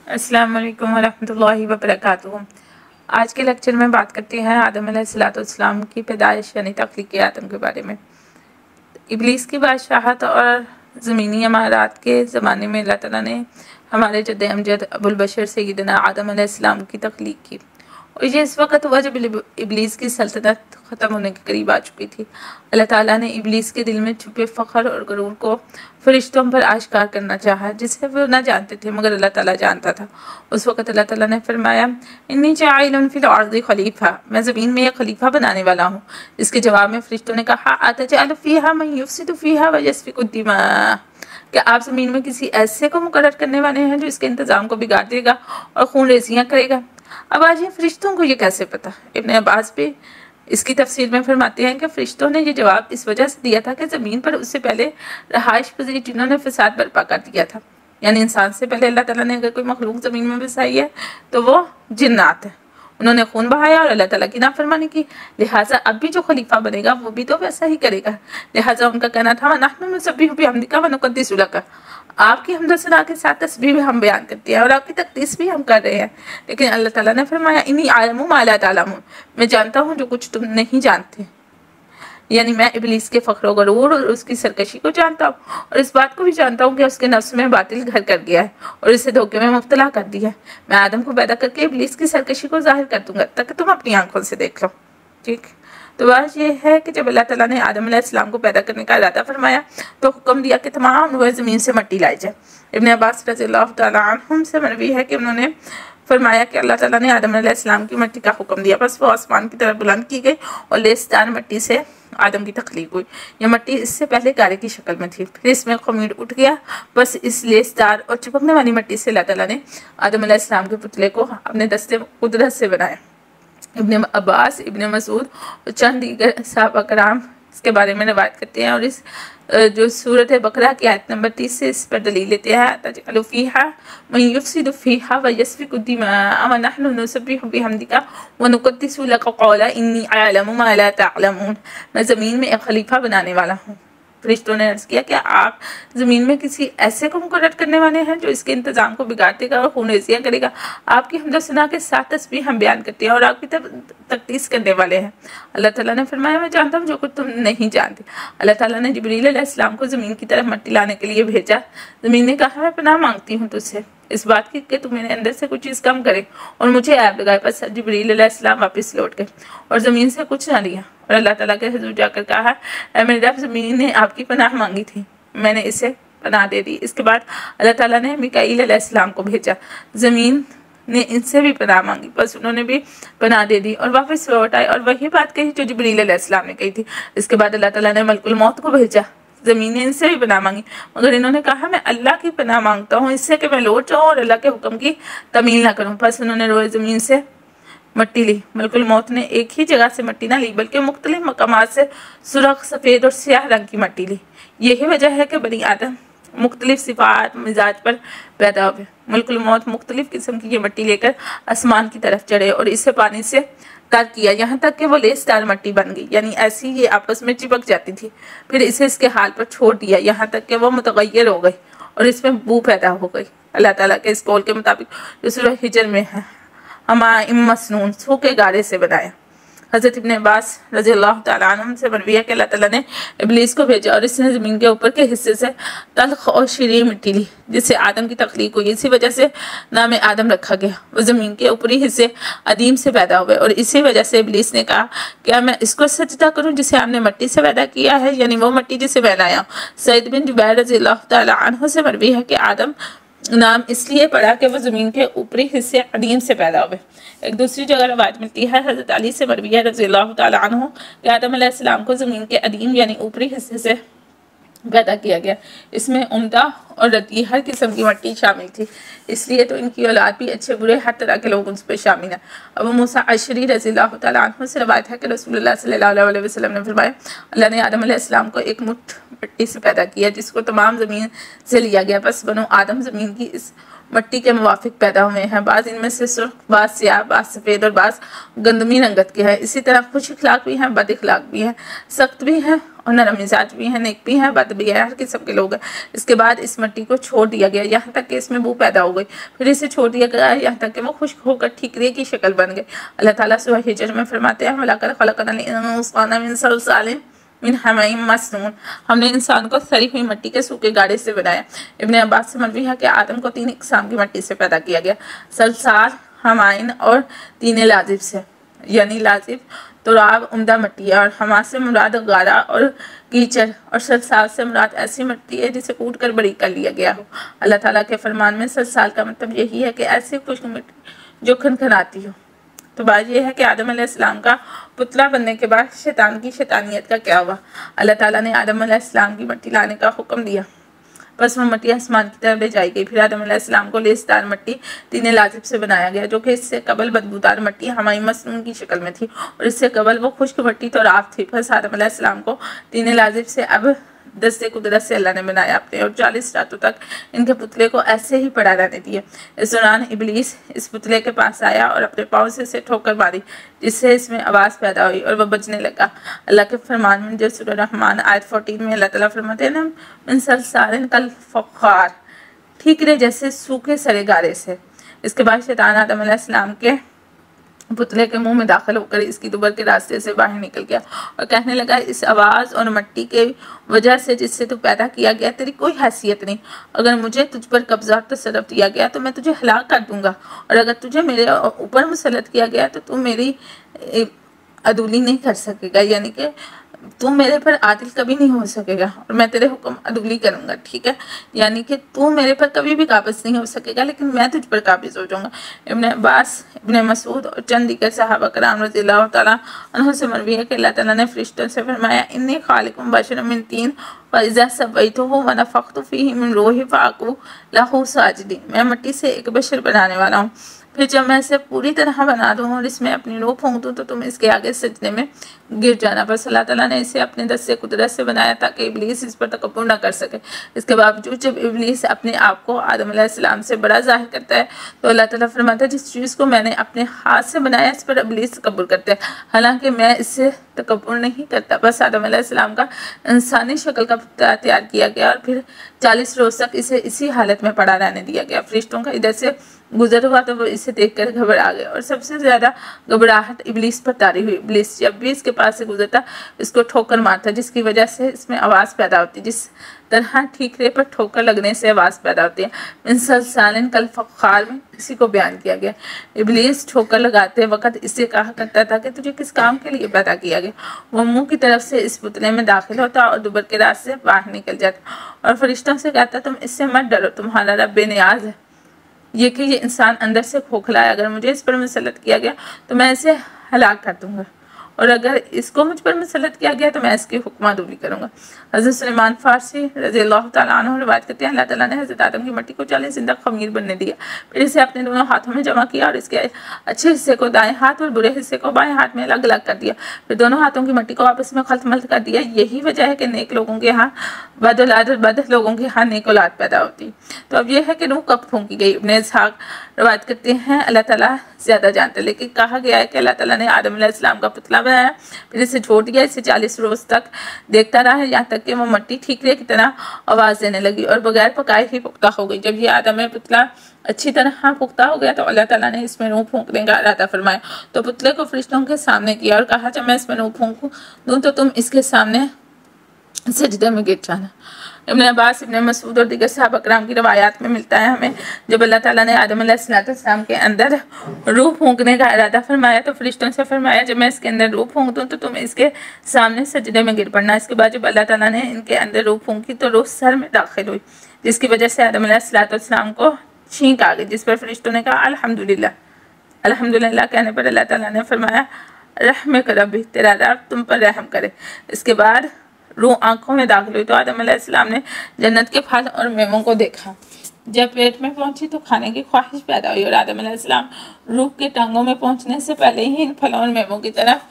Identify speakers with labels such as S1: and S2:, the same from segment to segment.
S1: अस्सलाम वालेकुम वरहमतुल्लाहि वबरकातुहू। आज के लेक्चर में बात करते हैं आदम अलैहिस्सलाम की पैदाइश यानी तख्लीक़ आदम के बारे में। इब्लीस की बादशाहत और ज़मीनी अमारात के ज़माने में अल्लाह ताला ने हमारे जद्द अमजद अबुल बशर सय्यदना आदम अलैहिस्सलाम की तख्लीक़ की और ये इस वक्त हुआ जब इब्लीस की सल्तनत ख़त्म होने के करीब आ चुकी थी। अल्लाह ताला ने इब्लीस के दिल में छुपे फ़ख्र और गरूर को फरिश्तों पर आश्कार करना चाहा, जिसे वो ना जानते थे मगर अल्लाह ताला जानता था। उस वक़्त अल्लाह ताला ने फरमाया, इन्नी जाइलुन फ़िल अर्ज़ि खलीफ़ा, मैं ज़मीन में एक खलीफा बनाने वाला हूँ। इसके जवाब में फरिश्तों ने कहा, अतजअलु फ़ीहा मन युफ़सिदु फ़ीहा व यस्फ़िकु दिमा, क्या आप ज़मीन में किसी ऐसे को मुकर्रर करने वाले हैं जो इसके इंतज़ाम को बिगाड़ देगा और खून रेज़ियाँ करेगा। अब आज ये फरिश्तों को ये कैसे पता? इब्न अब्बास भी इसकी तफसीर में फरमाते हैं कि फरिश्तों ने ये जवाब इस वजह से दिया था कि ज़मीन पर उससे पहले रहाइश पज़ीर जिन्हों ने फसाद बर्पा कर दिया था, यानी इंसान से पहले अल्लाह ताला ने अगर कोई मखलूक ज़मीन में बसाई है तो वो जिन्नात है। उन्होंने खून बहाया और अल्लाह ताला की नाफरमानी की, लिहाजा अब भी जो खलीफा बनेगा वो भी तो वैसा ही करेगा। लिहाजा उनका कहना था, वनहनु नुसब्बिहु बिहम्दिका व नुक़द्दिसु लका, आपकी हम्द सना के साथ तस्बीह भी हम बयान करते हैं और आपकी तक़दीस भी हम कर रहे हैं। लेकिन अल्लाह ताला ने फरमाया, इन्नी आलमु मा ला तालमून, मैं जानता हूँ जो कुछ तुम नहीं जानते, यानी मैं इब्लीस के फ़ख्र गरूर और उसकी सरकशी को जानता हूँ और इस बात को भी जानता हूँ कि उसके नफ्स में बातिल घर कर गया है और इसे धोखे में मुब्तला कर दिया है। मैं आदम को पैदा करके इब्लीस की सरकशी को जाहिर कर दूंगा ताकि तुम अपनी आंखों से देख लो। ठीक, तो बात यह है कि जब अल्लाह ताला ने आदम अलैहिस्सलाम को पैदा करने का इरादा फरमाया तो हुक्म दिया कि तमाम लोग ज़मीन से मिट्टी लाई जाए। इब्न अब्बास रज़ियल्लाहु तआला अन्हुम से मरवी है कि उन्होंने फरमाया कि अल्लाह ताला ने आदम अलैहिस्सलाम की मिट्टी का हुक्म दिया, बस वो आसमान की तरफ बुलंद की गई और लेसदार मिट्टी से आदम की तख्लीक हुई। यह मिट्टी इससे पहले गारे की शक्ल में थी, फिर इसमें खमीर उठ गया। बस इस लेसदार और चिपकने वाली मिट्टी से अल्लाह ताला ने आदम अलैहिस्सलाम के पुतले को अपने दस्ते कुदरत से बनाया। इब्न अब्बास, इब्न मसूद और चंद दीगर सहाबा कराम इसके बारे में रवायत करते हैं और इस जो सूरत बकरा की आयत नंबर 30 से इस पर दलील लेते हैं, तजअलु फ़ीहा मन युफ़सिदु फ़ीहा व यस्फ़िकु दिमाअ व नहनु नुसब्बिहु बिहम्दिका व नुक़द्दिसु लका क़ाला इन्नी अअलमु मा ला तअलमून, मैं ज़मीन में एक खलीफा बनाने वाला हूँ। फरिश्तों ने अर्ज़ किया, क्या आप ज़मीन में किसी ऐसे को मुकर्रर करने वाले हैं जो इसके इंतज़ाम को बिगाड़ देगा और खून रेज़ियाँ करेगा। आपकी हम्द सना के साथ तस्बीह हम बयान करते हैं और आपकी तक़दीस करने वाले हैं। अल्लाह ताला ने फरमाया, मैं जानता हूँ जो कुछ तुम नहीं जानते। अल्लाह ताला ने जिब्रील अलैहिस्सलाम को ज़मीन की तरफ मिट्टी लाने के लिए भेजा। ज़मीन ने कहा, मैं पनाह मांगती हूँ तुझसे इस बात की कि तू मेरे अंदर से कुछ चीज़ कम करे और मुझे ऐब लगाए। बस जिब्रील अलैहिस्सलाम वापस लौट गए और ज़मीन से कुछ ना लिया और अल्लाह ताला के हुज़ूर जाकर कहा, मेरे रब, ज़मीन ने आपकी पनाह मांगी थी, मैंने इसे पनाह दे दी। इसके बाद अल्लाह ताला ने मिकाईल अलैहिस्सलाम को भेजा। ज़मीन ने इनसे भी पनाह मांगी, बस उन्होंने भी पनाह दे दी और वापस लौट आए और वही बात कही जो जिब्रील अलैहिस्सलाम ने कही थी। इसके बाद अल्लाह ताला ने मलकुल मौत को भेजा। ज़मीन ने इनसे भी पनाह मांगी मगर इन्होंने कहा, मैं अल्लाह की पनाह मांगता हूँ इससे कि मैं लौट जाऊँ और अल्लाह के हुक्म की तमील ना करूँ। बस उन्होंने रोए ज़मीन से मिट्टी ली। मलकुल मौत ने एक ही जगह से मिट्टी ना ली बल्कि मुख्तलिफ मकामात से सुरख, सफ़ेद और स्याह रंग की मिट्टी ली। यही वजह है कि बनी आदम मुख्तलिफ सिफात मिजाज पर पैदा हुए। मलकुल मौत मुख्तलिफ किस्म की ये मिट्टी लेकर आसमान की तरफ चढ़े और इसे पानी से तर किया, यहाँ तक कि वो लेसदार मिट्टी बन गई, यानी ऐसी ये आपस में चिपक जाती थी। फिर इसे इसके हाल पर छोड़ दिया, यहाँ तक कि वो मुतगय्यर हो गई और इसमें बू पैदा हो गई। अल्लाह ताला के इस कौल के मुताबिक जो सूरह हिजर में है, हमाइम मसनून, सूखे गारे से बनाया। हज़रत इब्न अब्बास रज़ियल्लाहु तआला अन्हु से मरवी है कि अल्लाह ताला ने इब्लीस को भेजा और इसने ज़मीन के ऊपर के हिस्से से तल्ख़ और शीरीं मिट्टी ली जिससे आदम की तख्लीक हुई। इसी वजह से नाम आदम रखा गया। वो ज़मीन के ऊपरी हिस्से अदीम से पैदा हुए और इसी वजह से इब्लीस ने कहा, क्या मैं इसको सजदा करूँ जिसे आपने मिट्टी से पैदा किया है, यानी वो मिट्टी जिसे मैं लाया हूँ। सईद बिन जुबैर रज़ियल्लाहु तआला अन्हु से मरवी है कि आदम नाम इसलिए पड़ा कि वो ज़मीन के ऊपरी हिस्से अदीम से पैदा हुए। एक दूसरी जगह रवायत मिलती है, हज़रत अली से मरवी है रज़ियल्लाहु तआला अन्हु कि आदम अलैहिस्सलाम को ज़मीन के अदीम यानी ऊपरी हिस्से से पैदा किया गया। इसमें उम्दा और रती हर किस्म की मिट्टी शामिल थी, इसलिए तो इनकी औलाद भी अच्छे बुरे हर तरह के लोग उस पर शामिल हैं। अबू मूसा अशरी रज़ियल्लाहु तआला अन्हु से रवायत है कि रसूलुल्लाह सल्लल्लाहु अलैहि वसल्लम ने फरमाया, अल्लाह ने आदम अलैहिस्सलाम को एक मुट्ठ मिट्टी से पैदा किया जिसको तमाम ज़मीन से लिया गया। बस बनो आदम ज़मीन की इस मिट्टी के मुवाफिक पैदा हुए हैं। बाज़ इनमें से सुर्ख, बाज़ स्याह, बाज़ सफ़ेद और बाज़ गंदमी रंगत के हैं। इसी तरह खुश इखलाक भी हैं, बद इखलाक भी हैं, सख्त भी हैं और नरम मिजाज भी हैं, नेक भी हैं, बद भी है, हर किस्म के लोग हैं। इसके बाद इस मिट्टी को छोड़ दिया गया यहाँ तक कि इसमें बू पैदा हो गई। फिर इसे छोड़ दिया गया यहाँ तक कि वो खुश्क होकर ठीकरे की शक्ल बन गई। अल्लाह ताला सूरह हिजर में फरमाते हैं वलाक़द ख़लक़नल इंसान मिन सलसालिन मिन हमीम मस्नून, हमने इंसान को सड़ी हुई मिट्टी के सूखे गाड़े से बनाया। इब्ने अब्बास से मरवी है कि आदम को 3 इक़साम की मिट्टी से पैदा किया गया, सलसाल, हमाइन और तीन लाजिब से। यानी लाजिब तुराब उम्दा मिट्टी है, और हमा से मुराद गारा और कीचड़, और सलसाल से मुराद ऐसी मिट्टी है जिसे कूट कर बरी कर लिया गया हो। अल्लाह ताला के फरमान में सलसाल का मतलब यही है कि ऐसी खुश्क मिट्टी जो खनखनाती हो। तो बात यह है कि आदम अलैहिस्सलाम का पुतला बनने के बाद शैतान की शैतानियत का क्या हुआ। अल्लाह ताला ने आदम अलैहिस्सलाम की मिट्टी लाने का हुक्म दिया, बस वह मिट्टी आसमान की तरफ ले जाई गई। फिर आदम अलैहिस्सलाम को लेसदार मिट्टी तीन लाजिब से बनाया गया, जो कि इससे कबल बदबूदार मिट्टी हमाई मसनून की शक्ल में थी, और इससे कबल वो खुश्क मिट्टी तो राफ थी। बस आदम अलैहिस्सलाम को तीन लाजिब से अब दस्ते कुदरत से अल्लाह ने बनाया अपने, और 40 रातों तक इनके पुतले को ऐसे ही पड़ा रहने दिया। इस दौरान इबलीस इस पुतले के पास आया और अपने पाँव से इसे ठोकर मारी, जिससे इसमें आवाज़ पैदा हुई और वह बजने लगा। अल्लाह के फरमान में जो सूरह रहमान आयत 14 में अल्लाह ताला फरमाते हैं ना, मिन सलसालिन कल फ़ख़्ख़ार, ठीकरे जैसे सूखे सड़े गारे से। इसके बाद शैतान आदम अलैहिस्सलाम के पुतले के मुंह में दाखिल होकर इसकी दुबर के रास्ते से बाहर निकल गया और कहने लगा, इस आवाज़ और मिट्टी के वजह से जिससे तू पैदा किया गया तेरी कोई हैसियत नहीं। अगर मुझे तुझ पर कब्जा तसर्रुफ़ दिया गया तो मैं तुझे हलाक कर दूंगा, और अगर तुझे मेरे ऊपर मुसल्लत किया गया तो तू मेरी अदूली नहीं कर सकेगा, यानी कि तू मेरे पर आदिल कभी नहीं हो सकेगा, और मैं तेरे हुक्म अदूली करूँगा। ठीक है, यानी कि तू मेरे पर कभी भी काबिज नहीं हो सकेगा, लेकिन मैं तुझ पर काबिज हो जाऊँगा। इब्ने अब्बास, इब्ने मसूद और चंद दीगर सहाबा कराम रज़ियल्लाहु ताला अन्हुम से मरवी है कि अल्लाह ताला ने फरिश्तों से फरमाया, इन्नी खालिकुम बशरम मिन तीन फ़इज़ा सवैतुहु व नफ़ख़्तु फ़ीही मिन रूही फ़क़ू लहू साजिदीन, मैं मिट्टी से एक बशर बनाने वाला हूँ, फिर जब मैं इसे पूरी तरह बना दूँ और इसमें अपनी रूह फूंक दूँ तो तुम इसके आगे सजदे में गिर जाना। बस अल्लाह ताला ने इसे अपने दस्ते कुदरत से बनाया ताकि इब्लीस इस पर तकब्बुर न कर सके। इसके बावजूद जब इब्लीस अपने आप को आदम अलैहिस्सलाम से बड़ा जाहिर करता है तो अल्लाह ताला फरमाता है, जिस चीज़ को मैंने अपने हाथ से बनाया इस पर इब्लीस तकब्बुर करता है, हालांकि मैं इससे तकब्बुर नहीं करता। बस आदम अलैहिस्सलाम का इंसानी शक्ल का पुतला तैयार किया गया और फिर 40 रोज़ तक इसे इसी हालत में पड़ा रहने दिया गया। फरिश्तों का इधर से गुजर हुआ तो वो इसे देखकर घबरा गए, और सबसे ज़्यादा घबराहट इब्लीस पर तारी हुई। इब्लीस जब भी इसके पास से गुजरता इसको ठोकर मारता, जिसकी वजह से इसमें आवाज़ पैदा होती, जिस तरह ठीकरे पर ठोकर लगने से आवाज़ पैदा होती है। मिन सलसालिन कल फ़ख़्ख़ार में इसी को बयान किया गया। इब्लीस ठोकर लगाते वक़्त इससे कहा करता था कि तुझे किस काम के लिए पैदा किया गया। वो मुंह की तरफ से इस पुतले में दाखिल होता और दुबर के रास्ते से बाहर निकल जाता और फरिश्तों से कहता, तुम इससे मत डरो, तुम्हारा रब बेनियाज है। ये कि ये इंसान अंदर से खोखला है, अगर मुझे इस पर मुसल्लत किया गया तो मैं इसे हलाक कर दूंगा, और अगर इसको मुझ पर मुसल्लत किया गया तो मैं इसकी हुक्मादूरी करूँगा। हज़रत सुलेमान फ़ारसी रज़ियल्लाहु ताला अन्हु रिवायत करते हैं, अल्लाह ताला ने हज़रत आदम की मिट्टी को 40 जिंदा खमीर बनने दिया, फिर इसे अपने दोनों हाथों में जमा किया और इसके अच्छे हिस्से को दाएं हाथ और बुरे हिस्से को बाएं हाथ में अलग अलग कर दिया। फिर दोनों हाथों की मिट्टी को आपस में खल्त-मल्त कर दिया। यही वजह है कि नेक लोगों के यहाँ बद औलाद और बद लोगों के यहाँ नेक औलाद पैदा होती। तो अब यह है कि रूह कब फूंकी गई। इब्ने इसहाक़ रवायत करते हैं, अल्लाह ताला ज़्यादा जानते, लेकिन कहा गया है कि अल्लाह ताला ने आदम अलैहिस्सलाम का पुतला बनाया, फिर इसे छोड़ दिया, इसे 40 रोज़ तक देखता रहा, यहाँ तक कि वो मिट्टी ठीकरे की तरह आवाज़ देने लगी और बगैर पकाए ही पुख्ता हो गई। जब ये आदम में पुतला अच्छी तरह पुख्ता हो गया तो अल्लाह ताला ने इसमें रूह फूंकने का इरादा फरमाया, तो पुतले को फरिश्तों के सामने किया और कहा, जब मैं इसमें रूह फूंक दूँ तो तुम इसके सामने सजदे में गिर जाना। इब्ने अब्बास, इब्ने मसूद और दीगर सहाबा कराम की रवायात में मिलता है हमें, जब अल्लाह ताला ने आदम अलैहिस्सलाम के अंदर रूह फूंकने का इरादा फरमाया तो फरिश्तों से फरमाया, जब मैं इसके अंदर रूह फूंक दूँ तो तुम इसके सामने सजदे में गिर पड़ना। इसके बाद जब अल्लाह ताला ने इनके अंदर रूह फूंकी तो रूह सर में दाखिल हुई, जिसकी वजह से आदम अलैहिस्सलाम को छींक आ गई, जिस पर फरिश्तों ने कहा अल्हम्दुलिल्लाह। अल्हम्दुलिल्लाह कहने पर अल्लाह ताला ने फरमाया, रहम कर रब्बी, तेरा रब तुम पर रहम करे। इसके बाद रूह आंखों में दाखिल हुई तो आदम अलैहिस्सलाम ने जन्नत के फल और मेवों को देखा। जब पेट में पहुंची तो खाने की ख्वाहिश पैदा हुई और आदम अलैहिस्सलाम रूह के टांगों में पहुंचने से पहले ही इन फलों और मेवों की तरफ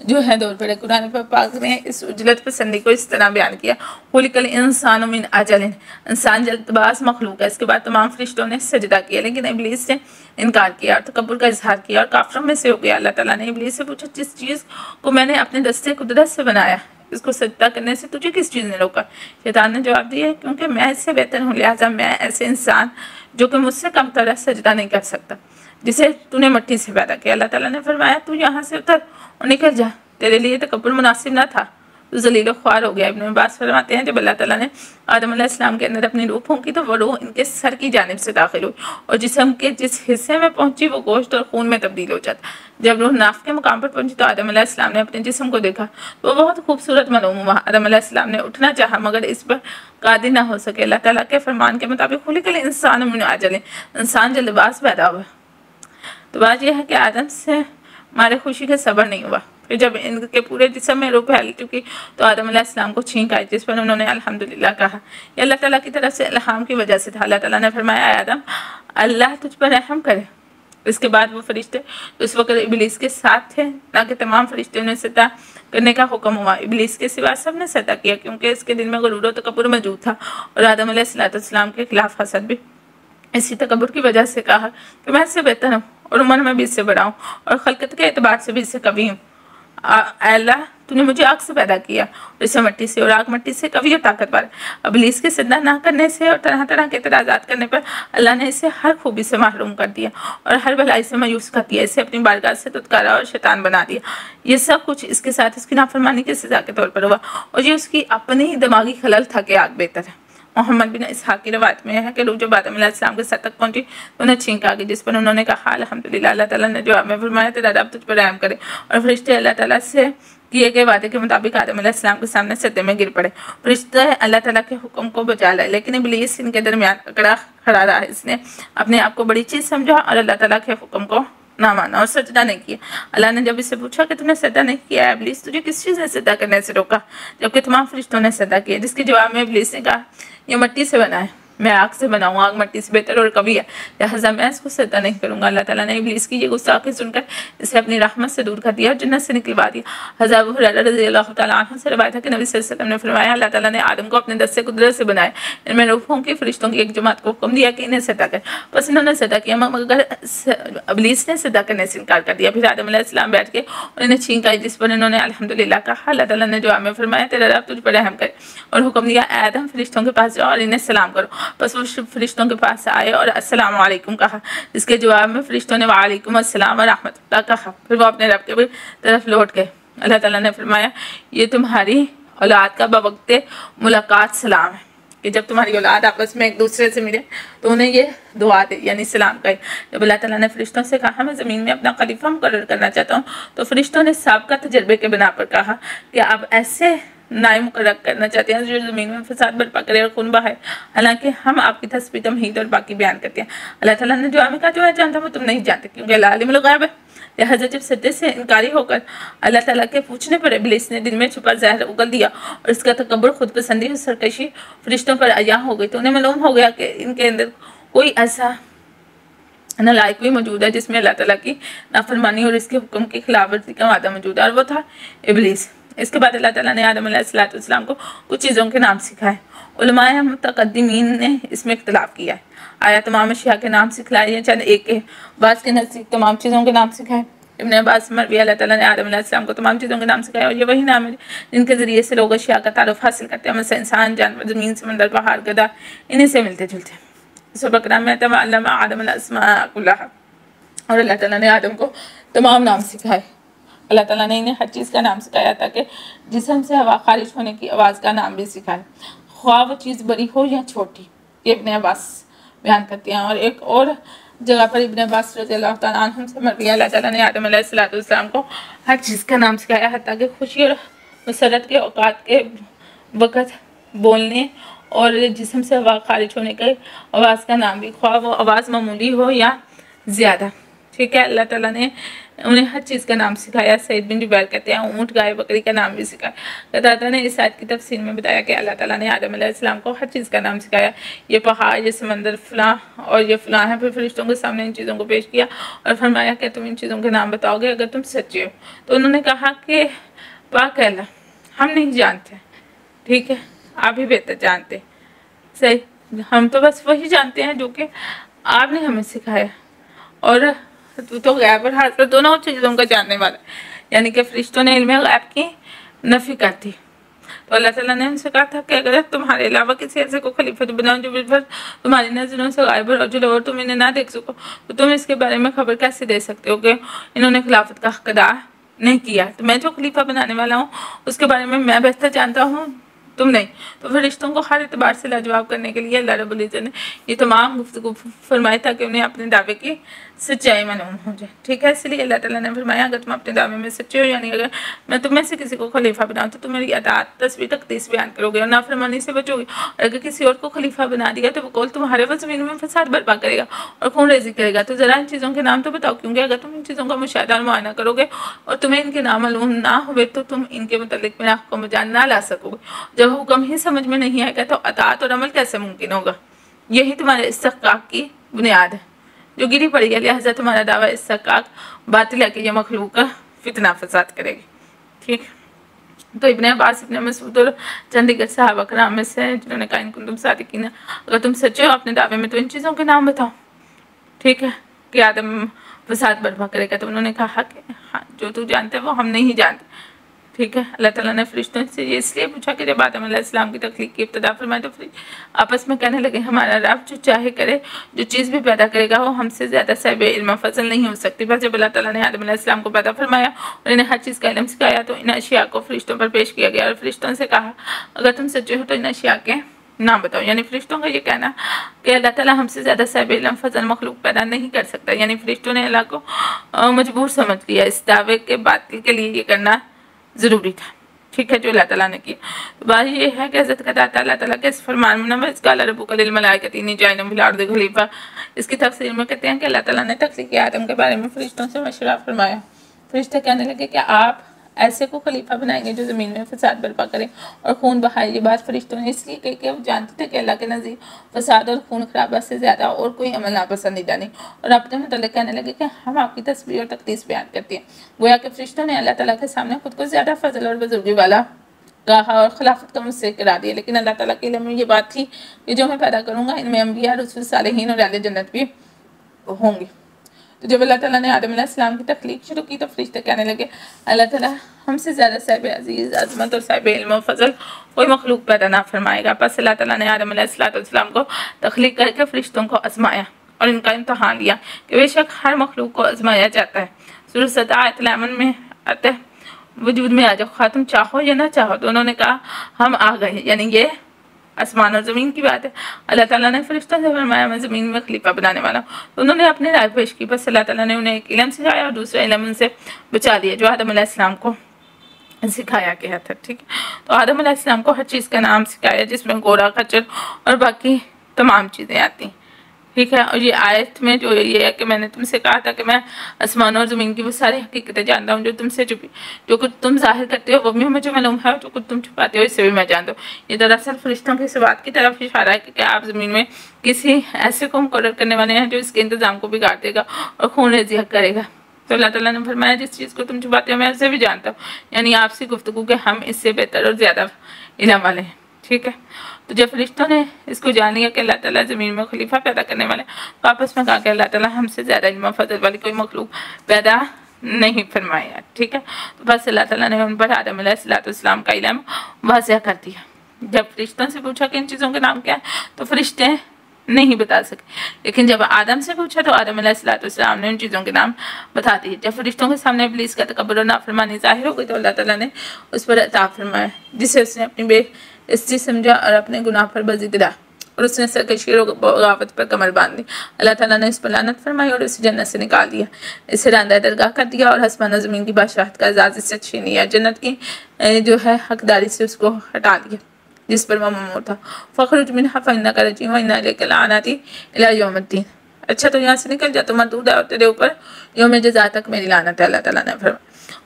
S1: जो है दौड़ पड़े। कुरान पाक ने इस उजलत पसंदी को इस तरह बयान किया, खुलिकल इंसान मिन अजलिन, इंसान जल्दबाज मखलूक है। इसके बाद तमाम फरिश्तों ने सजदा किया, लेकिन इब्लीस ने इनकार किया और तकब्बुर का इजहार किया और काफिरों में से हो गया। अल्लाह ताला ने इब्लीस से पूछा, जिस चीज़ को मैंने अपने दस्ते कुदरत से बनाया इसको सजदा करने से तुझे किस चीज़ ने रोका? शैतान ने जवाब दिया, क्योंकि मैं इससे बेहतर हूँ, लिहाजा मैं ऐसे इंसान जो कि मुझसे कम तरह सजदा नहीं कर सकता, जिसे तूने मिट्टी से पैदा किया। अल्लाह ताला ने फरमाया, तू यहाँ से उतर और निकल जा, तेरे लिए तकब्बुर मुनासिब ना था, तो जलील ख्वार हो गया। इब्न अब्बास फरमाते हैं, जब अल्लाह ताला ने आदम अलैहिस्सलाम के अंदर अपनी रूह फूंकी तो वो रूह इनके सर की जानिब से दाखिल हुई और जिस्म के जिस हिस्से में पहुंची वो गोश्त और खून में तब्दील हो जाता। जब रूह नाफ के मुकाम पर पहुंची तो आदम अलैहिस्सलाम ने अपने जिस्म को देखा तो वो बहुत खूबसूरत मालूम हुआ। आदम अलैहिस्सलाम ने उठना चाहा मगर इस पर कादिर ना हो सके। अल्लाह ताला के फरमान के मुताबिक खुलिकल इंसान मिन अजल, इंसान जल्दबाज पैदा हुआ। तो बात यह है कि आदम से हमारे खुशी का सब्र नहीं हुआ। फिर जब इनके पूरे जिस्म में रूह फैल चुकी तो आदम अलैहिस्सलाम को छींक आई, जिस पर उन्होंने अल्हम्दुलिल्लाह कहा। ये अल्लाह ताला की तरफ से इल्हाम की वजह से था। अल्लाह ताला ने फरमाया, आदम अल्लाह तुझ पर रहम करे। इसके बाद वो फरिश्ते तो उस वक्त इब्लीस के साथ थे, ना कि तमाम फरिश्तों ने सजदा करने का हुक्म हुआ। इब्लीस के सिवा सब ने सजदा किया, क्योंकि इसके दिल में गुरूर और तकब्बुर मौजूद था और आदम अलैहिस्सलाम के खिलाफ हसद भी। इसी तकब्बुर की वजह से कहा कि मैं इससे बेहतर हूँ और उम्र में भी इससे बड़ा हूँ और खलकत के एतबार से भी इससे कवी हूँ। अल्लाह तूने मुझे आग से पैदा किया और इसे मिट्टी से, और आग मिट्टी से कवी और ताकतवर। इब्लीस के सजदा ना करने से और तरह तरह के एतराज़ात करने पर अल्लाह ने इसे हर खूबी से महरूम कर दिया और हर भलाई से मायूस कर दिया। इसे अपनी बारगाह से तुतकारा और शैतान बना दिया। ये सब कुछ इसके साथ इसकी नाफरमानी की सजा के तौर पर हुआ और ये उसकी अपनी दिमागी खलल था कि आग बेहतर है। मोहम्मद बिन इसहाक की रवायत में है कि रूह जब आदम अलैहिस्सलाम के सर तक पहुंची तो उन्हें छींक आ गई, जिस पर उन्होंने कहा, अल्हम्दुलिल्लाह। अल्लाह ताला ने जवाब में फरमाया, तेरा रब तुझ पर रहम करे। और फरिश्ते अल्लाह ताला से किए गए वादे के मुताबिक आदम अलैहिस्सलाम के सामने सजदे में गिर पड़े। फरिश्ते अल्लाह ताला के हुक्म को बजा लाए, लेकिन इब्लीस इनके दरमियान अकड़ा खड़ा रहा। इसने अपने आप को बड़ी चीज़ समझा और अल्लाह ताला के हुक्म को ना माना और सजदा नहीं किया। अल्लाह ने जब इससे पूछा कि तूने सजदा नहीं किया है इब्लीस, तुझे किस चीज़ ने सजदा करने से रोका, जबकि तमाम फरिश्तों ने सजदा किया। जिसके जवाब में इब्लीस ने कहा, ये मिट्टी से बना है, मैं आग से बनाऊँ, आग मिट्टी से बेहतर और कभी है, लिहाजा मैं इसको सजदा नहीं करूँगा। अल्लाह ताला ने इब्लीस की ये गुस्ताखी सुनकर इसे अपनी रहमत से दूर कर दिया और जन्नत से निकलवा दिया। हज़रत अबू हुरैरा रज़ियल्लाहु तआला अन्हु से रवायत है कि नबी सल्लल्लाहु अलैहि वसल्लम ने फरमाया, अल्लाह ताला ने आदम को अपने दस्ते कुदरत से बनाया। इनमें रूहों की फरिश्तों की एक जमात को हुक्म दिया कि इन्हें सजदा कर, बस इन्होंने सजदा किया, मगर इब्लीस ने सजदा करने से इनकार कर दिया। फिर आदम अलैहिस्सलाम बैठ के और इन्हें छींक आई, जिस पर इन्होंने अल्हम्दुलिल्लाह कहा। अल्लाह ताला ने जवाब में फरमाया, तेरा रब तुझ पर रहम करे, और हुक्म दिया, आदम फरिश्तों के पास जाओ और इन्हें सलाम करो। बस वो फरिश्तों के पास आए और अस्सलाम वालेकुम कहा, जिसके जवाब में फरिश्तों ने वालेकुम अस्सलाम व रहमतुल्लाह कहा। फिर वो अपने रब के तरफ लौट गए। अल्लाह ताला ने फरमाया, ये तुम्हारी औलाद का बवक्ते मुलाकात सलाम है, कि जब तुम्हारी औलाद आपस में एक दूसरे से मिले तो उन्हें ये दुआ दे, यानी सलाम कहे। जब अल्लाह ताला ने फरिश्तों से कहा, मैं ज़मीन में अपना खलीफा मुकर्रर करना चाहता हूँ, तो फरिश्तों ने साबिक़ा तजर्बे के बिना पर कहा कि आप ऐसे नायब मुकर्रर करना चाहते हैं जो ज़मीन में फसाद बर्पा करे और खून बहाए, हालांकि हम आपकी तस्बीह तमहीद और बाकी बयान करते हैं। अल्लाह ताला ने जवाब में कहा, जो मैं जानता हूँ तुम नहीं जानते, क्योंकि अल्लाह अलीमुल गैब है। लिहाजा जब सजदे से इनकारी होकर अल्लाह ताला के पूछने पर इब्लीस ने दिल में छुपा जहर उगल दिया और इसका तकब्बुर, खुद पसंदी और सरकशी फरिश्तों पर अया हो गई, तो उन्हें मालूम हो गया कि इनके अंदर कोई ऐसा नालायक भी मौजूद है जिसमें अल्लाह ताला की नाफरमानी और इसके हुक्म की खिलाफवर्जी का वादा मौजूद है, और वो था इब्लीस। इसके बाद अल्लाह ताला ने आदम अलैहिस्सलाम को कुछ चीज़ों के नाम सिखाए। उलमाए मुतक़द्दिमीन ने इसमें इख्तिलाफ किया है, आया तमाम अशिया के नाम सिखलाए या चंद एक के, बाज़ के नज़दीक तमाम चीज़ों के नाम सिखाए। इब्न अब्बास मरवी, अल्लाह ताला ने आदम अलैहिस्सलाम को तमाम चीज़ों के नाम सिखाए और ये वही नाम है जिनके ज़रिए से लोग अशिया का तारुफ हासिल करते हैं, मतलब इंसान, जानवर, ज़मीन, समंदर, पहाड़, गदा, इन्हीं से मिलते जुलते। इस बकरा में तअल्लम आदम अल-अस्मा कुल्लहा, और अल्लाह ताला ने आदम को तमाम नाम सिखाए। अल्लाह ताला ने इन्हें हर चीज़ का नाम सिखाया ताकि जिस्म से हवा खारिज होने की आवाज़ का नाम भी सिखाए, ख्वाह वो चीज़ बड़ी हो या छोटी। ये इब्न अब्बास बयान करते हैं। और एक और जगह पर इब्न अब्बास रज़ियल्लाहु तआला अन्हु से मरवी, अल्लाह ताला ने आदम अलैहिस्सलाम को हर चीज़ का नाम सिखाया, हत्ता कि खुशी और मसरत के औकात के वक़्त बोलने और जिस्म से हवा खारिज होने की आवाज़ का नाम भी, ख्वाह वो आवाज़ मामूली हो या ज़्यादा। ठीक है, अल्लाह ताला ने उन्हें हर चीज़ का नाम सिखाया। सईद बिन जुबैर कहते हैं, ऊँट, गाय, बकरी का नाम भी सिखाया। दादा ने इस आयत की तफसीर में बताया कि अल्लाह ताला ने आदम अलैहिस्सलाम को हर चीज़ का नाम सिखाया। ये पहाड़, ये समंदर फलां और ये फलां है। फिर फरिश्तों के सामने इन चीज़ों को पेश किया और फरमाया कि तुम इन चीज़ों के नाम बताओगे अगर तुम सच्चे हो। तो उन्होंने कहा कि पाक अल्लाह, हम नहीं जानते, ठीक है, आप ही बेहतर जानते। सही, हम तो बस वही जानते हैं जो कि आपने हमें सिखाया, और तू तो गैब और हाज़िर दोनों चीज़ों का जानने वाला है। यानी कि फरिश्तों ने इल्म गैब की नफ़ी कर दी। तो अल्लाह ताला ने उनसे कहा था कि अगर तुम्हारे अलावा किसी ऐसे को खलीफा बनाओ जो बिल्कुल तुम्हारी नजरों से गायब और रजुल और तुम इन्हें ना देख सको, तो तुम इसके बारे में खबर कैसे दे सकते हो कि इन्होंने खिलाफत का हक अदा नहीं किया। तो मैं जो खलीफा बनाने वाला हूँ उसके बारे में मैं बेहतर जानता हूँ, तुम नहीं। तो फरिश्तों को हर एतबार से लाजवाब करने के लिए अल्लाह रब्बुल इज़्ज़त ने ये तमाम गुफ्तगू फरमाई ताकि उन्हें अपने दावे की सच्चाई मालूम हो जाए। ठीक है, इसलिए अल्लाह ताला ने फरमाया अगर तुम अपने दावे में सच्चे हो, यानी अगर मैं तुम में से किसी को खलीफा बनाऊँ तो तुम मेरी अतात तस्वीर तकदीस बयान करोगे और नाफरमानी से बचोगे, और अगर किसी और को खलीफा बना दिया तो वो कौल तुम्हारे व ज़मीन में फसाद बर्पा करेगा और खून रेजी करेगा। तो ज़रा इन चीज़ों के नाम तो बताओ, क्योंकि अगर तुम इन चीज़ों का मुशाहिदा और मुआयना करोगे और तुम्हें इनके नाम मालूम ना हुए तो तुम इनके मुतालिक मेरा हुक्म जान ना ला सकोगे। जब हुक्म ही समझ में नहीं आएगा तो अतात और अमल कैसे मुमकिन होगा। यही तुम्हारे इस्तिक़ाक़ की बुनियाद है जो गिरी पड़ी है, लिहाजा तुम्हारा दावा इस्तिक़ाक़ बातिल है कि यह मखलूक का फितना फसाद करेगी। ठीक, तो इब्ने अब्बास, इब्ने मसूद और चंद दीगर सहाबा कराम में से जिन्होंने कहा इनको तुम सादिकीन, अगर तुम सच्चे हो अपने दावे में तो इन चीज़ों के नाम बताओ। ठीक है, कि आदम फसाद बर्पा करेगा। तो उन्होंने कहा कि हाँ, जो तू जानते वो हम नहीं जानते। ठीक है, अल्लाह ताला ने फरिश्तों से ये इसलिए पूछा कि जब आदम अलैहिस्सलाम की तख्लीक की इब्तिदा फरमाई तो आपस में कहने लगे हमारा रब जो चाहे करे, जो चीज़ भी पैदा करेगा वो हमसे ज़्यादा साहिब इल्म फजल नहीं हो सकती। बस जब अल्लाह ताला ने आदम अलैहिस्सलाम को पैदा फरमाया और इन्हें हर चीज़ का इल्म सिखाया तो इन अशिया को फरिश्तों पर पेश किया गया और फरिश्तों से कहा अगर तुम सच्चे हो तो इन अशिया के नाम बताओ। यानी फरिश्तों का ये कहना कि अल्लाह ताला हमसे ज़्यादा साहिब इल्म फजल मखलूक पैदा नहीं कर सकता, यानी फरिश्तों ने अल्लाह को मजबूर समझ लिया। इस दावे के बातिल के लिए ये करना ज़रूरी था। ठीक है, जो अल्लाह ताला ने की। तो बात ये है कि हज़रत का दाता अल्लाह ताला के इस फरमान में नमज़ काला रब्बुका लिल मलाइकति इन्नी जाइलुन फिल अर्दि खलीफा, इसकी तफसीर में कहते हैं कि अल्लाह ताला ने तख्लीक़ आदम के बारे में फरिश्तों से मशवरा फरमाया। फरिश्ते कहने लगे कि आप ऐसे को खलीफा बनाएंगे जो ज़मीन में फसाद बर्पा करे और खून बहाए। ये बात फरिश्तों ने इसलिए कही कि वो जानते थे कि अल्लाह के नज़दीक फसाद और खून खराबा से ज़्यादा और कोई अमल नापसंदीदा नहीं, और अपने मुतल्लिक़ कहने लगे कि हम आपकी तस्बीह और तक़दीस बयान करते हैं। गोया कि फरिश्तों ने अल्लाह ताला के सामने खुद को ज़्यादा फजल और बुजुर्गी वाला कहा और खिलाफत का मुझसे करा दिया, लेकिन अल्लाह ताला के इल्म में ये बात थी कि जो मैं पैदा करूँगा इनमें अम्बिया, रसूल, सालिहीन और अहले जन्नत भी होंगे। तो जब अल्लाह ताला ने आदम अलैहिस्सलाम की तख्लीक शुरू की तो फरिश्ते कहने लगे अल्लाह ताला हमसे ज़्यादा साहिब अजीज़ अज़मत और साहिब इल्म और फजल कोई मखलूक पैदा ना फरमाएगा। बस अल्लाह ताला ने आदम अलैहिस्सलाम को तख्लीक करके फरिश्तों को आजमाया और इनका इम्तहान लिया कि बेशक हर मखलूक को आजमाया जाता है। सूरह सदा आयत 11 में आता है वजूद में आ जाओ खा तुम चाहो या ना चाहो। तो उन्होंने कहा हम आ गए, यानी ये आसमान और ज़मीन की बात है। अल्लाह ताला ने फरिश्तों से फरमाया मैं ज़मीन में खलीफा बनाने वाला हूँ। तो उन्होंने अपनी राय पेश की, बस अल्लाह ताला ने उन्हें एक इल्म सिखाया और दूसरा इल्म उनसे बचा दिया जो आदम अलैहिस्सलाम को सिखाया गया था। ठीक है, तो आदम अलैहिस्सलाम को हर चीज़ का नाम सिखाया जिसमें घोड़ा, खच्चर और बाकी तमाम चीज़ें आती। ठीक है, और ये आयत में जो ये है कि मैंने तुमसे कहा था कि मैं आसमान और ज़मीन की वो सारी हकीकतें जानता हूँ जो तुमसे छुपी, जो कुछ तुम जाहिर करते हो वो भी मुझे मालूम है, जो कुछ तुम छुपाते हो इससे भी मैं जानता हूँ। ये दरअसल फरिश्तों की इस बात की तरफ इशारा है कि आप ज़मीन में किसी ऐसे को मुकर्रर करने वाले हैं जो इसके इंतज़ाम को बिगाड़ देगा और खून रेज़ी करेगा। तो अल्लाह ताला ने फरमाया जिस चीज़ को तुम छुपाते हो मैं उससे भी जानता हूँ, यानी आपसी गुफ्तगू के हम इससे बेहतर और ज़्यादा इल्म वाले हैं। ठीक है, तो जब फरिश्तों ने इसको जान लिया कि अल्लाह ताला ज़मीन में खलीफा पैदा करने वाले, तो आपस में कहा कि अल्लाह ताला हमसे ज़्यादा इल्म फजल वाली कोई मखलूक पैदा नहीं फरमाया। ठीक है, तो बस अल्लाह ताला ने उन पर आदम अलैहिस्सलाम का इल्म वाज़ह कर दिया। जब फरिश्तों से पूछा कि इन चीज़ों के नाम क्या है तो फरिश्ते नहीं बता सके, लेकिन जब आदम से पूछा तो आदम अलैहिस्सलाम ने उन चीज़ों के नाम बता दिए। जब फरिश्तों के सामने इब्लीस का तकब्बुर और नाफरमानी ज़ाहिर हो गई तो अल्लाह ताला ने उस पर अता फरमाया जिसे उसने अपनी बेइज्जती समझा और अपने गुनाह पर बज़िद रहा और उसने सरकशी और बगावत पर कमर बांध दी। अल्लाह ताला ने इस पर लानत फरमाई और उसे जन्नत से निकाल दिया, इसे रांदा दरगाह कर दिया और आसमान और ज़मीन की बादशाहत का एजाज़ इससे छीन लिया, जन्नत की जो है हकदारी से उसको हटा दिया जिस पर वह ममूर था। फ़खरुज मिन्हा फ़इन्नका रजीम व इन्ना इलैका लानती इला यौमिद्दीन, अच्छा तो यहाँ से निकल जा, तो मरदूद है और तेरे ऊपर यौम जज़ा तक मेरी लानत है, अल्लाह ताला ने फरमाया।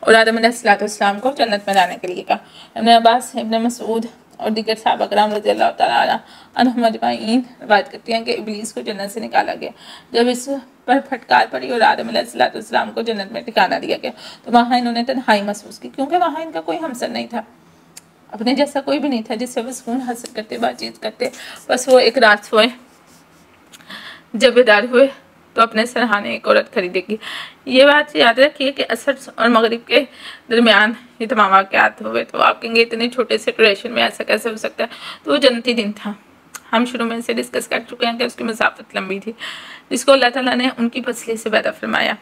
S1: और आदम अलैहिस्सलाम को जन्नत में लाने के लिए कहा। इब्ने अब्बास, इब्ने मसूद और दीगर सहाबा कराम रज़ियल्लाहु तआला अन्हुम अजमाइन बात करती हैं कि इब्लीस को जन्नत से निकाला गया। जब इस पर फटकार पड़ी और आदम अलैहिस्सलाम को जन्नत में ठिकाना दिया गया तो वहाँ इन्होंने तन्हाई महसूस की, क्योंकि वहाँ इनका कोई हमसर नहीं था, अपने जैसा कोई भी नहीं था जिससे वो सुकून हासिल करते, बातचीत करते। बस वो एक रात सोए, जब बेदार हुए तो अपने सरहाने एक औरत खरीदेगी। ये बात याद रखिए कि असर और मगरिब के दरमियान ये तमाम वाक़यात हुए। तो आप कहेंगे इतने छोटे से ड्यूरेशन में ऐसा कैसे हो सकता है? तो वो जन्नती दिन था, हम शुरू में से डिस्कस कर चुके हैं कि उसकी मसाफत लंबी थी, जिसको अल्लाह ताला ने उनकी पसली से पैदा फरमाया,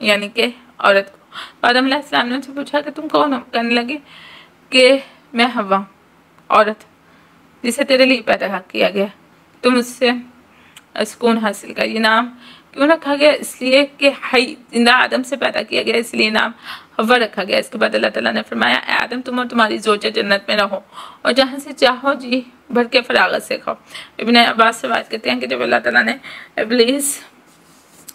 S1: यानी कि औरत को। तो आदम अलैहिस्सलाम ने उनसे पूछा कि तुम कौन हो? कहने लगे कि मैं हवा, औरत जिसे तेरे लिए पैदा किया गया, तुम उससे सुकून हासिल कर। ये नाम क्यों रखा गया? इसलिए कि हई जिंदा आदम से पैदा किया गया, इसलिए नाम हवा रखा गया। इसके बाद अल्लाह ताला ने फरमाया, आदम तुम और तुम्हारी ज़ौजा जन्नत में रहो और जहाँ से चाहो जी भर के फरागत से खाओ। इब्न अब्बास से बात करते हैं कि जब अल्लाह ताला ने इब्लीस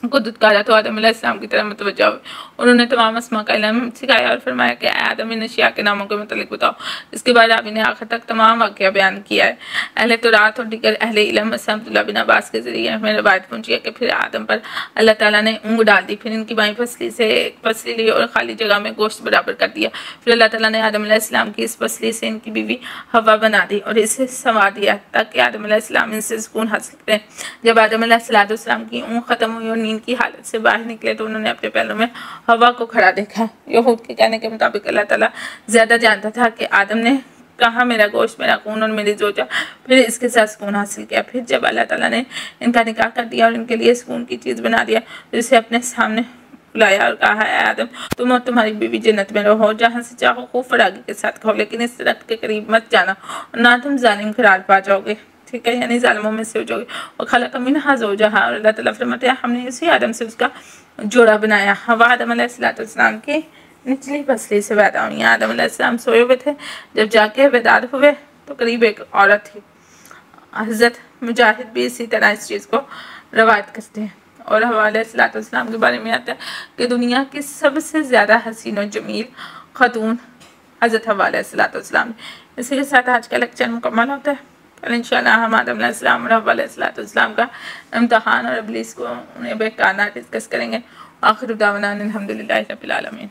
S1: को दुत्कारा तो आदम अलैहिस्सलाम की तरफ मुतवज्जा हुए। उन्होंने तमाम अस्मा का इल्म सिखाया और फरमाया कि आदम इन अशिया के नामों के मुतालिक बताओ। इसके बाद आप इन्हें आखिर तक तमाम वाक़या बयान किया है। अहले तौरात और दीगर अहले इल्म अब्दुल्लाह बिन अब्बास के ज़रिए हमें रवायत पहुँची है कि फिर आदम पर अल्लाह ताला ने ऊँग डाल दी, फिर इनकी बाईं फसली से एक फसली ली और खाली जगह में गोश्त बराबर कर दिया। फिर अल्लाह ताला ने आदम अलैहिस्सलाम की इस फसली से इनकी बीवी हवा बना दी और इसे संवार दिया ताकि आदम अलैहिस्सलाम इनसे सुकून हासिल करें। जब आदम अलैहिस्सलाम की ऊँग ख़त्म हुई और नींद की हालत से बाहर निकले तो उन्होंने अपने पैरों में हवा को खड़ा देखा। यहूद के कहने के मुताबिक अल्लाह ताला ज़्यादा जानता था कि आदम ने कहा मेरा गोश्त, मेरा खून और मेरी ज़ौजा, फिर इसके साथ सुकून हासिल किया। फिर जब अल्लाह ताला ने इनका निकाह कर दिया और इनके लिए सुकून की चीज़ बना दिया तो इसे अपने सामने बुलाया और कहा, है आदम तुम और तुम्हारी बीवी जन्नत में रहो, जहाँ से चाहो खूब फरागी के साथ खाओ, लेकिन इस दरख्त के करीब मत जाना और ना तुम जालिम करार पा जाओगे। ठीक है, यानी जालिमों में से हो जाओगे। और खलक मिनहा ज़ौजहा, और अल्लाह ताला फरमाते हैं हमने इसी आदम से उसका जोड़ा बनाया। हवा आदम अलैहिस्सलाम की निचली फसली से पैदा हुई। आदम अलैहिस्सलाम सोए हुए थे, जब जाके बेदार हुए तो करीब एक औरत थी। हज़रत मुजाहिद भी इसी तरह इस चीज़ को रवायत करते हैं। और हवा अलैहिस्सलाम के बारे में आता है कि दुनिया की सबसे ज़्यादा हसीन और जमील खातून हज़रत हवा अलैहिस्सलाम। इसी के साथ आज का लेक्चर मुकम्मल होता है। कल इंशाल्लाह हम आदम अलैहिस्सलाम और हव्वा अलैहिस्सलाम का इम्तिहान और इब्लीस को उन्हें बेकाना डिस्कस करेंगे। आखिर दावना अल्हम्दुलिल्लाहि रब्बिल आलमीन।